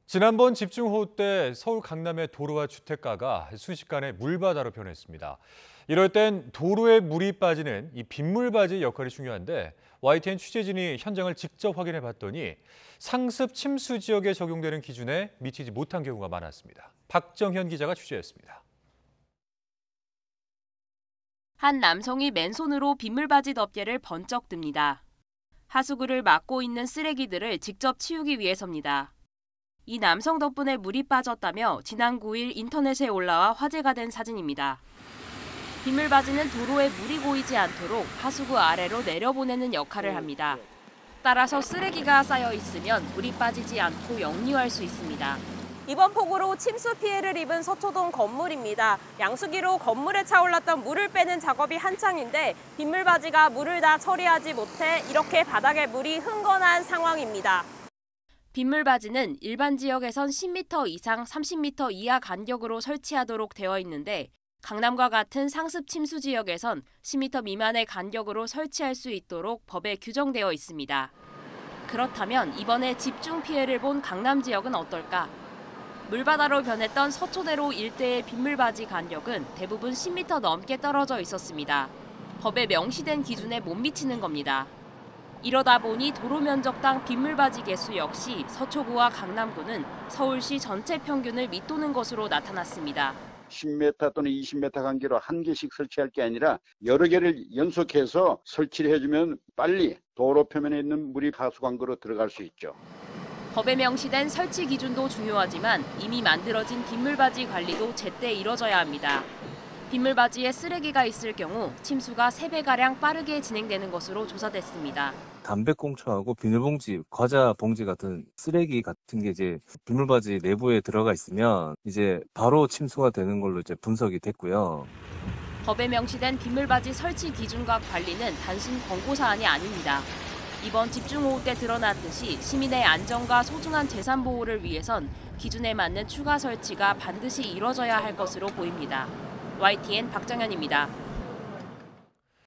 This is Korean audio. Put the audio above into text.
지난번 집중호우 때 서울 강남의 도로와 주택가가 순식간에 물바다로 변했습니다. 이럴 땐 도로에 물이 빠지는 이 빗물바지 역할이 중요한데 YTN 취재진이 현장을 직접 확인해 봤더니 상습 침수 지역에 적용되는 기준에 미치지 못한 경우가 많았습니다. 박정현 기자가 취재했습니다. 한 남성이 맨손으로 빗물바지 덮개를 번쩍 듭니다. 하수구를 막고 있는 쓰레기들을 직접 치우기 위해서입니다. 이 남성 덕분에 물이 빠졌다며 지난 9일 인터넷에 올라와 화제가 된 사진입니다. 빗물바지는 도로에 물이 고이지 않도록 하수구 아래로 내려보내는 역할을 합니다. 따라서 쓰레기가 쌓여 있으면 물이 빠지지 않고 역류할 수 있습니다. 이번 폭우로 침수 피해를 입은 서초동 건물입니다. 양수기로 건물에 차올랐던 물을 빼는 작업이 한창인데 빗물바지가 물을 다 처리하지 못해 이렇게 바닥에 물이 흥건한 상황입니다. 빗물바지는 일반 지역에선 10m 이상 30m 이하 간격으로 설치하도록 되어 있는데 강남과 같은 상습 침수 지역에선 10m 미만의 간격으로 설치할 수 있도록 법에 규정되어 있습니다. 그렇다면 이번에 집중 피해를 본 강남 지역은 어떨까? 물바다로 변했던 서초대로 일대의 빗물바지 간격은 대부분 10m 넘게 떨어져 있었습니다. 법에 명시된 기준에 못 미치는 겁니다. 이러다 보니 도로 면적당 빗물바지 개수 역시 서초구와 강남구는 서울시 전체 평균을 밑도는 것으로 나타났습니다. 10m 또는 20m 간격으로 한 개씩 설치할 게 아니라 여러 개를 연속해서 설치를 해주면 빨리 도로 표면에 있는 물이 하수관으로 들어갈 수 있죠. 법에 명시된 설치 기준도 중요하지만 이미 만들어진 빗물바지 관리도 제때 이뤄져야 합니다. 빗물바지에 쓰레기가 있을 경우 침수가 3배가량 빠르게 진행되는 것으로 조사됐습니다. 담배꽁초하고 비닐봉지, 과자 봉지 같은 쓰레기 같은 게 이제 빗물바지 내부에 들어가 있으면 이제 바로 침수가 되는 걸로 이제 분석이 됐고요. 법에 명시된 빗물바지 설치 기준과 관리는 단순 권고사안이 아닙니다. 이번 집중호우 때 드러났듯이 시민의 안전과 소중한 재산 보호를 위해선 기준에 맞는 추가 설치가 반드시 이뤄져야 할 것으로 보입니다. YTN 박정현입니다.